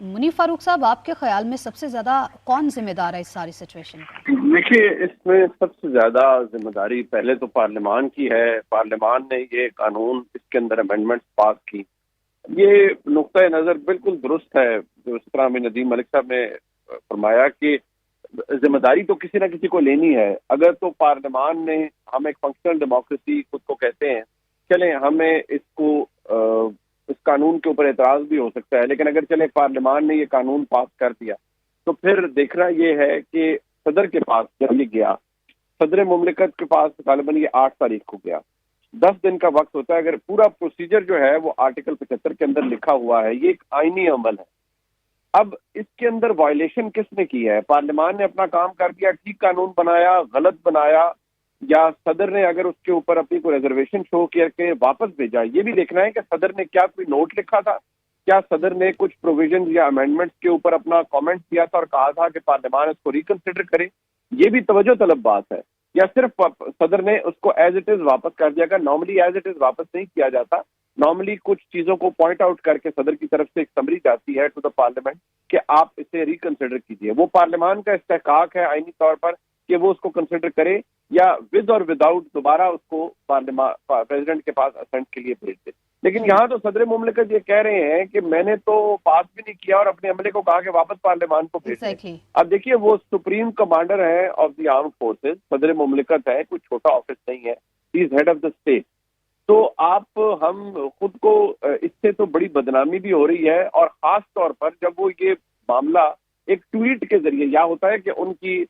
منیف فاروق صاحب، آپ کے خیال میں سب سے زیادہ کون ذمہ دار ہے اس ساری سچویشن کا؟ دیکھیے، اس میں سب سے زیادہ ذمہ داری پہلے تو پارلیمان کی ہے۔ پارلیمان نے یہ قانون، اس کے اندر امینڈمنٹس پاس کی۔ یہ نقطۂ نظر بالکل درست ہے جو اس طرح میں ندیم ملک صاحب نے فرمایا کہ ذمہ داری تو کسی نہ کسی کو لینی ہے۔ اگر تو پارلیمان نے، ہم ایک فنکشنل ڈیموکریسی خود کو کہتے ہیں، چلیں ہمیں اس قانون کے اوپر اعتراض بھی ہو سکتا ہے، لیکن اگر چلیں پارلیمان نے یہ قانون پاس کر دیا تو پھر دیکھنا یہ ہے کہ صدر کے پاس جب یہ گیا، صدر مملکت کے پاس غالباً یہ 8 تاریخ کو گیا، 10 دن کا وقت ہوتا ہے۔ اگر پورا پروسیجر جو ہے وہ آرٹیکل 75 کے اندر لکھا ہوا ہے، یہ ایک آئینی عمل ہے۔ اب اس کے اندر وائلیشن کس نے کی ہے؟ پارلیمان نے اپنا کام کر دیا، ٹھیک قانون بنایا، غلط بنایا، یا صدر نے اگر اس کے اوپر اپنی کوئی ریزرویشن شو کر کے واپس بھیجا؟ یہ بھی دیکھنا ہے کہ صدر نے کیا کوئی نوٹ لکھا تھا، کیا صدر نے کچھ پروویژن یا امینڈمنٹس کے اوپر اپنا کامنٹ کیا تھا اور کہا تھا کہ پارلیمان اس کو ریکنسیڈر کرے؟ یہ بھی توجہ طلب بات ہے۔ یا صرف صدر نے اس کو ایز اٹ از واپس کر دیا گا؟ نارملی ایز اٹ از واپس نہیں کیا جاتا، نارملی کچھ چیزوں کو پوائنٹ آؤٹ کر کے صدر کی طرف سے ایک سمری جاتی ہے ٹو دا پارلیمنٹ کہ آپ اسے ریکنسیڈر کیجیے۔ وہ پارلیمان کا استحقاق ہے آئینی طور پر کہ وہ اس کو کنسیڈر کرے یا ود اور وداؤٹ دوبارہ اس کو پریزیڈنٹ کے پاس اسینٹ کے لیے بھیج دے۔ لیکن یہاں تو صدر مملکت یہ کہہ رہے ہیں کہ میں نے تو پاس بھی نہیں کیا اور اپنے عملے کو کہا کہ واپس پارلیمان کو بھیج دیں۔ اب دیکھیے، وہ سپریم کمانڈر ہے آف دی آرم فورسز، صدر مملکت ہے، کوئی چھوٹا آفس نہیں ہے، ہی از ہیڈ آف دا اسٹیٹ۔ تو ہم خود کو اس سے تو بڑی بدنامی بھی ہو رہی ہے، اور خاص طور پر جب وہ یہ معاملہ ایک ٹویٹ کے ذریعے، یا ہوتا ہے کہ ان کی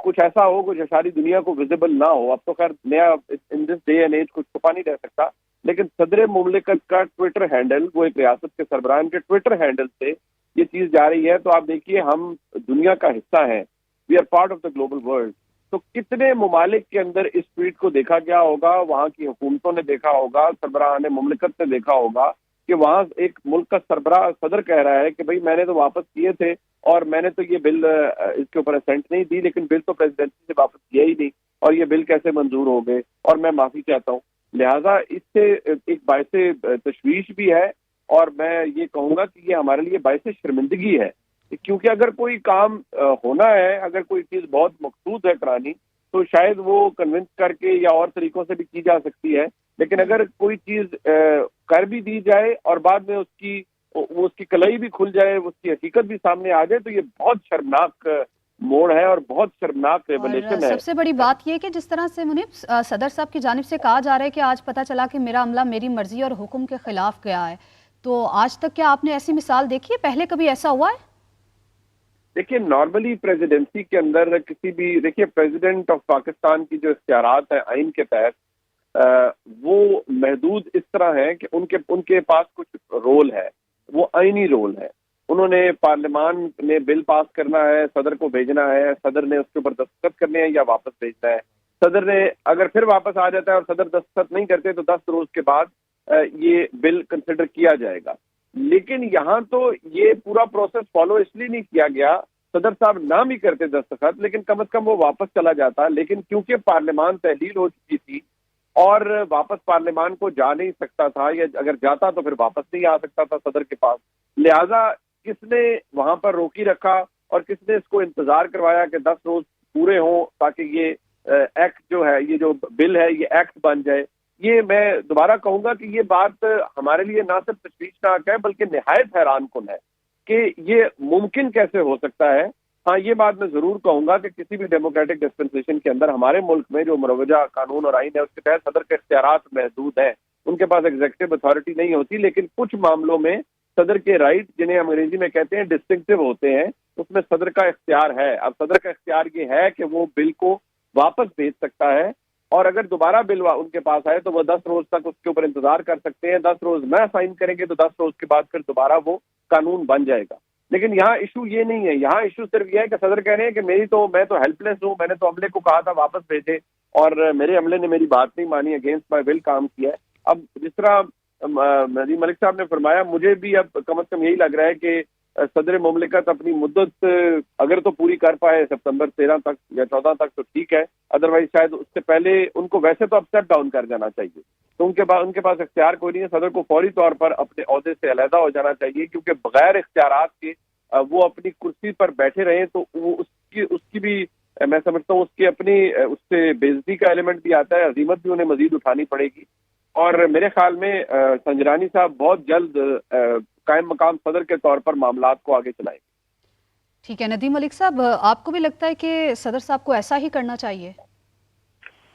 کچھ ایسا ہو جو ساری دنیا کو ویزیبل نہ ہو۔ اب تو خیر نیا ان دس ڈے اینڈ ایج کچھ چھپا نہیں رہ سکتا، لیکن صدر مملکت کا ٹویٹر ہینڈل، وہ ایک ریاست کے سربراہان کے ٹویٹر ہینڈل سے یہ چیز جا رہی ہے، تو آپ دیکھیے ہم دنیا کا حصہ ہیں، we are part of the global world. تو کتنے ممالک کے اندر اس ٹویٹ کو دیکھا گیا ہوگا، وہاں کی حکومتوں نے دیکھا ہوگا، سربراہان مملکت نے دیکھا ہوگا کہ وہاں ایک ملک کا سربراہ صدر کہہ رہا ہے کہ بھئی میں نے تو واپس کیے تھے اور میں نے تو یہ بل اس کے اوپر اسینٹ نہیں دی، لیکن بل تو پریزیڈنسی سے واپس کیا ہی نہیں، اور یہ بل کیسے منظور ہو گئے، اور میں معافی چاہتا ہوں۔ لہٰذا اس سے ایک باعث تشویش بھی ہے، اور میں یہ کہوں گا کہ یہ ہمارے لیے باعث شرمندگی ہے، کیونکہ اگر کوئی کام ہونا ہے، اگر کوئی چیز بہت مقصود ہے کرانی، تو شاید وہ کنونس کر کے یا اور طریقوں سے بھی کی جا سکتی ہے، لیکن اگر کوئی چیز کر بھی دی جائے اور بعد میں اس کی کلائی بھی کھل جائے، اس کی حقیقت بھی سامنے آ جائے، تو یہ بہت شرمناک موڑ ہے اور بہت شرمناک ریولیشن ہے۔ سب سے بڑی بات یہ کہ جس طرح سے منیف صدر صاحب کی جانب سے کہا جا رہا ہے کہ آج پتہ چلا کہ میرا عملہ میری مرضی اور حکم کے خلاف گیا ہے، تو آج تک کیا آپ نے ایسی مثال دیکھی ہے؟ پہلے کبھی ایسا ہوا ہے؟ دیکھیے، نارملی پریزیڈنسی کے اندر کسی بھی، دیکھیے پریزیڈنٹ آف پاکستان کی جو اختیارات ہیں آئین کے تحت، وہ محدود اس طرح ہیں کہ ان کے پاس کچھ رول ہے، وہ آئینی رول ہے۔ انہوں نے پارلیمان نے بل پاس کرنا ہے، صدر کو بھیجنا ہے، صدر نے اس کے اوپر دستخط کرنے ہیں یا واپس بھیجنا ہے۔ صدر نے اگر پھر واپس آ جاتا ہے اور صدر دستخط نہیں کرتے تو 10 روز کے بعد یہ بل کنسیڈر کیا جائے گا۔ لیکن یہاں تو یہ پورا پروسیس فالو اس لیے نہیں کیا گیا، صدر صاحب نہ بھی کرتے دستخط، لیکن کم از کم وہ واپس چلا جاتا، لیکن کیونکہ پارلیمان تحلیل ہو چکی تھی اور واپس پارلیمان کو جا نہیں سکتا تھا، یا اگر جاتا تو پھر واپس نہیں آ سکتا تھا صدر کے پاس، لہٰذا کس نے وہاں پر روکی رکھا اور کس نے اس کو انتظار کروایا کہ 10 روز پورے ہوں تاکہ یہ ایکٹ جو ہے، یہ جو بل ہے، یہ ایکٹ بن جائے۔ یہ میں دوبارہ کہوں گا کہ یہ بات ہمارے لیے نہ صرف تشویشناک ہے بلکہ نہایت حیران کن ہے کہ یہ ممکن کیسے ہو سکتا ہے۔ ہاں، یہ بات میں ضرور کہوں گا کہ کسی بھی ڈیموکریٹک ڈسپنسیشن کے اندر ہمارے ملک میں جو مروجہ قانون اور آئین ہے اس کے تحت صدر کے اختیارات محدود ہیں، ان کے پاس ایگزیکٹو اتھارٹی نہیں ہوتی، لیکن کچھ معاملوں میں صدر کے رائٹ، جنہیں ہم انگریزی میں کہتے ہیں ڈسٹنکٹیو ہوتے ہیں، اس میں صدر کا اختیار ہے۔ اب صدر کا اختیار یہ ہے کہ وہ بل کو واپس بھیج سکتا ہے، اور اگر دوبارہ بل ان کے پاس آئے تو وہ 10 روز تک اس کے اوپر انتظار کر سکتے ہیں۔ 10 روز نہ سائن کریں گے تو 10 روز کے بعد پھر دوبارہ وہ قانون بن جائے گا۔ لیکن یہاں ایشو یہ نہیں ہے، یہاں ایشو صرف یہ ہے کہ صدر کہہ رہے ہیں کہ میں تو ہیلپ لیس ہوں، میں نے تو عملے کو کہا تھا واپس بھیجے اور میرے عملے نے میری بات نہیں مانی، اگینسٹ مائی ول کام کیا ہے۔ اب جس طرح ندیم ملک صاحب نے فرمایا، مجھے بھی اب کم از کم یہی لگ رہا ہے کہ صدر مملکت اپنی مدت اگر تو پوری کر پائے سپتمبر 13 تک یا 14 تک تو ٹھیک ہے، ادروائز شاید اس سے پہلے ان کو ویسے تو اب اسٹیپ ڈاؤن کر جانا چاہیے، تو ان کے پاس اختیار کوئی نہیں ہے۔ صدر کو فوری طور پر اپنے عہدے سے علیحدہ ہو جانا چاہیے، کیونکہ بغیر اختیارات کے وہ اپنی کرسی پر بیٹھے رہیں تو وہ اس کی بھی میں سمجھتا ہوں اس کی اپنی اس سے بےعزتی کا ایلیمنٹ بھی آتا ہے، عظیمت بھی انہیں مزید اٹھانی پڑے گی. اور میرے خیال میں سنجرانی صاحب بہت جلد قائم مقام صدر کے طور پر معاملات کو آگے چلائیں گے. ٹھیک ہے ندیم ملک صاحب، آپ کو بھی لگتا ہے کہ صدر صاحب کو ایسا ہی کرنا چاہیے؟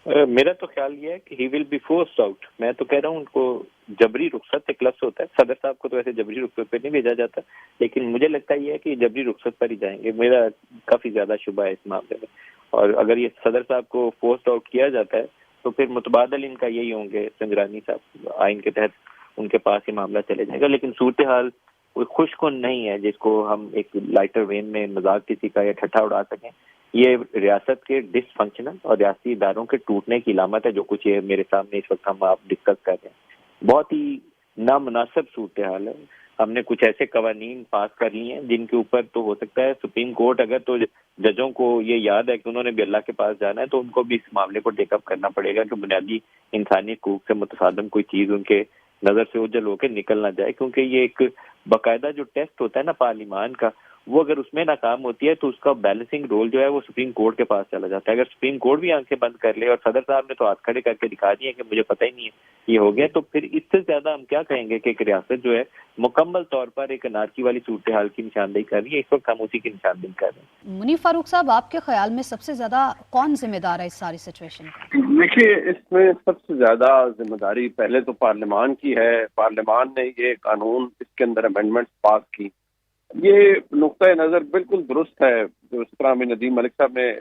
میرا تو خیال یہ ہے کہ ہی ول بی فورسڈ آؤٹ. میں تو کہہ رہا ہوں ان کو جبری رخصت ایک لفظ ہوتا ہے، صدر صاحب کو تو ایسے جبری رخصت پہ نہیں بھیجا جاتا، لیکن مجھے لگتا یہ ہے کہ جبری رخصت پر ہی جائیں گے. میرا کافی زیادہ شبہ ہے اس معاملے میں، اور اگر یہ صدر صاحب کو فورسڈ آؤٹ کیا جاتا ہے تو پھر متبادل ان کا یہی ہوں گے سنجرانی صاحب، آئین کے تحت ان کے پاس یہ معاملہ چلے جائے گا. لیکن صورتحال کوئی خوش کن نہیں ہے جس کو ہم ایک لائٹر وین میں مذاق کسی کا یا ٹھٹھا اڑا سکیں. یہ ریاست کے ڈس فنکشنل اور ریاستی اداروں کے ٹوٹنے کی علامت ہے، جو کچھ یہ میرے سامنے اس وقت ہم آپ ڈسکس کر رہے ہیں. بہت ہی نامناسب صورتحال ہے. ہم نے کچھ ایسے قوانین پاس کر لیے ہیں جن کے اوپر تو ہو سکتا ہے سپریم کورٹ اگر تو ججوں کو یہ یاد ہے کہ انہوں نے بھی اللہ کے پاس جانا ہے تو ان کو بھی اس معاملے کو ٹیک اپ کرنا پڑے گا کہ بنیادی انسانی حقوق سے متصادم کوئی چیز ان کے نظر سے اوجھل ہو کے نکل نہ جائے. کیونکہ یہ ایک باقاعدہ جو ٹیسٹ ہوتا ہے نا پارلیمان کا، وہ اگر اس میں ناکام ہوتی ہے تو اس کا بیلنسنگ رول جو ہے وہ سپریم کورٹ کے پاس چلا جاتا ہے. اگر سپریم کورٹ بھی آنکھیں بند کر لے، اور صدر صاحب نے تو ہاتھ کھڑے کر کے دکھا دیے کہ مجھے پتہ ہی نہیں ہے یہ ہو گیا، تو پھر اس سے زیادہ ہم کیا کہیں گے کہ ایک ریاست جو ہے مکمل طور پر ایک انارکی والی صورتحال کی نشاندہی کر رہی ہے. اس وقت ہم اسی کی نشاندہی کر رہے ہیں. منیف فاروق صاحب، آپ کے خیال میں سب سے زیادہ کون ذمہ دار ہے اس ساری سچویشن کا؟ دیکھیے، اس میں سب سے زیادہ ذمہ داری پہلے تو پارلیمان کی ہے. پارلیمان نے یہ قانون، اس کے اندر امینڈمنٹس پاس کی. یہ نقطۂ نظر بالکل درست ہے جو اس طرح میں ندیم ملک صاحب نے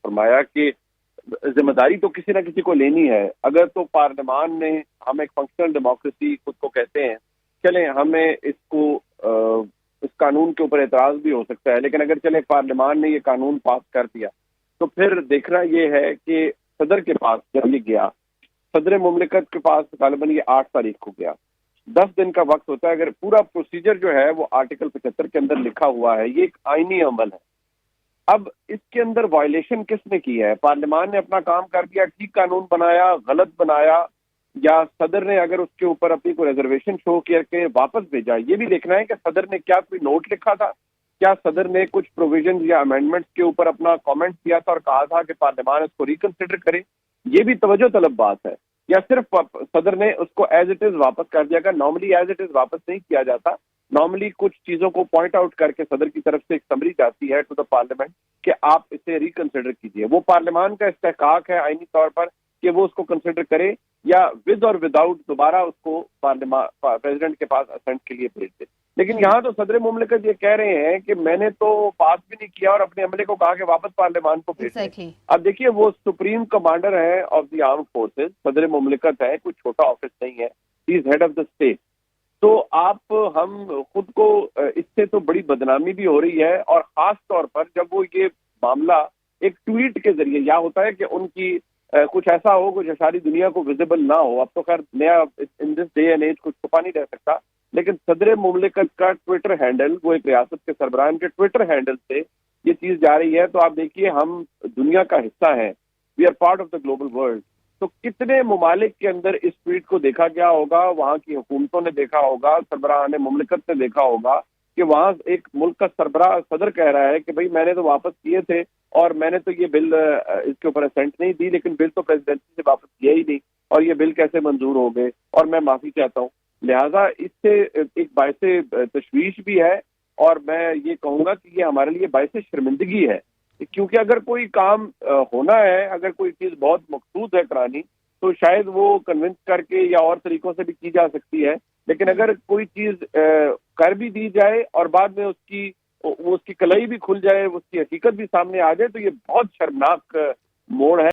فرمایا کہ ذمہ داری تو کسی نہ کسی کو لینی ہے. اگر تو پارلیمان نے، ہم ایک فنکشنل ڈیموکریسی خود کو کہتے ہیں، چلیں ہمیں اس قانون کے اوپر اعتراض بھی ہو سکتا ہے، لیکن اگر چلے پارلیمان نے یہ قانون پاس کر دیا تو پھر دیکھنا یہ ہے کہ صدر کے پاس جب یہ گیا، صدر مملکت کے پاس غالباً یہ 8 تاریخ کو گیا، 10 دن کا وقت ہوتا ہے. اگر پورا پروسیجر جو ہے وہ آرٹیکل 75 کے اندر لکھا ہوا ہے، یہ ایک آئینی عمل ہے. اب اس کے اندر وائلیشن کس نے کی ہے؟ پارلیمان نے اپنا کام کر دیا، ٹھیک قانون بنایا، غلط بنایا، یا صدر نے اگر اس کے اوپر اپنی کوئی ریزرویشن شو کر کے واپس بھیجا؟ یہ بھی دیکھنا ہے کہ صدر نے کیا کوئی نوٹ لکھا تھا، کیا صدر نے کچھ پروویژنز یا امینڈمنٹس کے اوپر اپنا کامنٹ کیا تھا اور کہا تھا کہ پارلیمان اس کو ریکنسیڈر کرے؟ یہ بھی توجہ طلب بات ہے. یا صرف صدر نے اس کو ایز اٹ از واپس کر دیا گا؟ نارملی ایز اٹ از واپس نہیں کیا جاتا. نارملی کچھ چیزوں کو پوائنٹ آؤٹ کر کے صدر کی طرف سے ایک سمری جاتی ہے ٹو دا پارلیمنٹ کہ آپ اسے ریکنسیڈر کیجیے. وہ پارلیمان کا استحقاق ہے آئینی طور پر کہ وہ اس کو کنسیڈر کرے یا ود اور وداؤٹ دوبارہ اس کو پریزیڈنٹ کے پاس اسینٹ کے لیے بھیج دے. لیکن یہاں تو صدر مملکت یہ کہہ رہے ہیں کہ میں نے تو پاس بھی نہیں کیا اور اپنے عملے کو کہا کہ واپس پارلیمان کو بھیج دیں. اب دیکھیے، وہ سپریم کمانڈر ہے آف دی آرم فورسز، صدر مملکت ہے، کوئی چھوٹا آفس نہیں ہے، ہی از ہیڈ آف دا اسٹیٹ. تو ہم خود کو اس سے تو بڑی بدنامی بھی ہو رہی ہے، اور خاص طور پر جب وہ یہ معاملہ ایک ٹویٹ کے ذریعے، یا ہوتا ہے کہ ان کی کچھ ایسا ہو کچھ ساری دنیا کو ویزیبل نہ ہو. اب تو خیر نیا ان دس ڈے اینڈ ایج کچھ چھپا نہیں رہ سکتا، لیکن صدر مملکت کا ٹویٹر ہینڈل، وہ ایک ریاست کے سربراہان کے ٹویٹر ہینڈل سے یہ چیز جا رہی ہے. تو آپ دیکھیے، ہم دنیا کا حصہ ہیں، we are part of the global world. تو کتنے ممالک کے اندر اس ٹویٹ کو دیکھا گیا ہوگا، وہاں کی حکومتوں نے دیکھا ہوگا، سربراہان مملکت نے دیکھا ہوگا کہ وہاں ایک ملک کا سربراہ صدر کہہ رہا ہے کہ بھئی میں نے تو واپس کیے تھے اور میں نے تو یہ بل اس کے اوپر اسینٹ نہیں دی، لیکن بل تو پریزیڈنسی سے واپس کیا ہی نہیں، اور یہ بل کیسے منظور ہو گئے، اور میں معافی چاہتا ہوں. لہٰذا اس سے ایک باعث تشویش بھی ہے، اور میں یہ کہوں گا کہ یہ ہمارے لیے باعث شرمندگی ہے. کیونکہ اگر کوئی کام ہونا ہے، اگر کوئی چیز بہت مقصود ہے کرانی، تو شاید وہ کنونس کر کے یا اور طریقوں سے بھی کی جا سکتی ہے. لیکن اگر کوئی چیز کر بھی دی جائے اور بعد میں اس کی کلائی بھی کھل جائے، اس کی حقیقت بھی سامنے آ جائے، تو یہ بہت شرمناک موڑ ہے.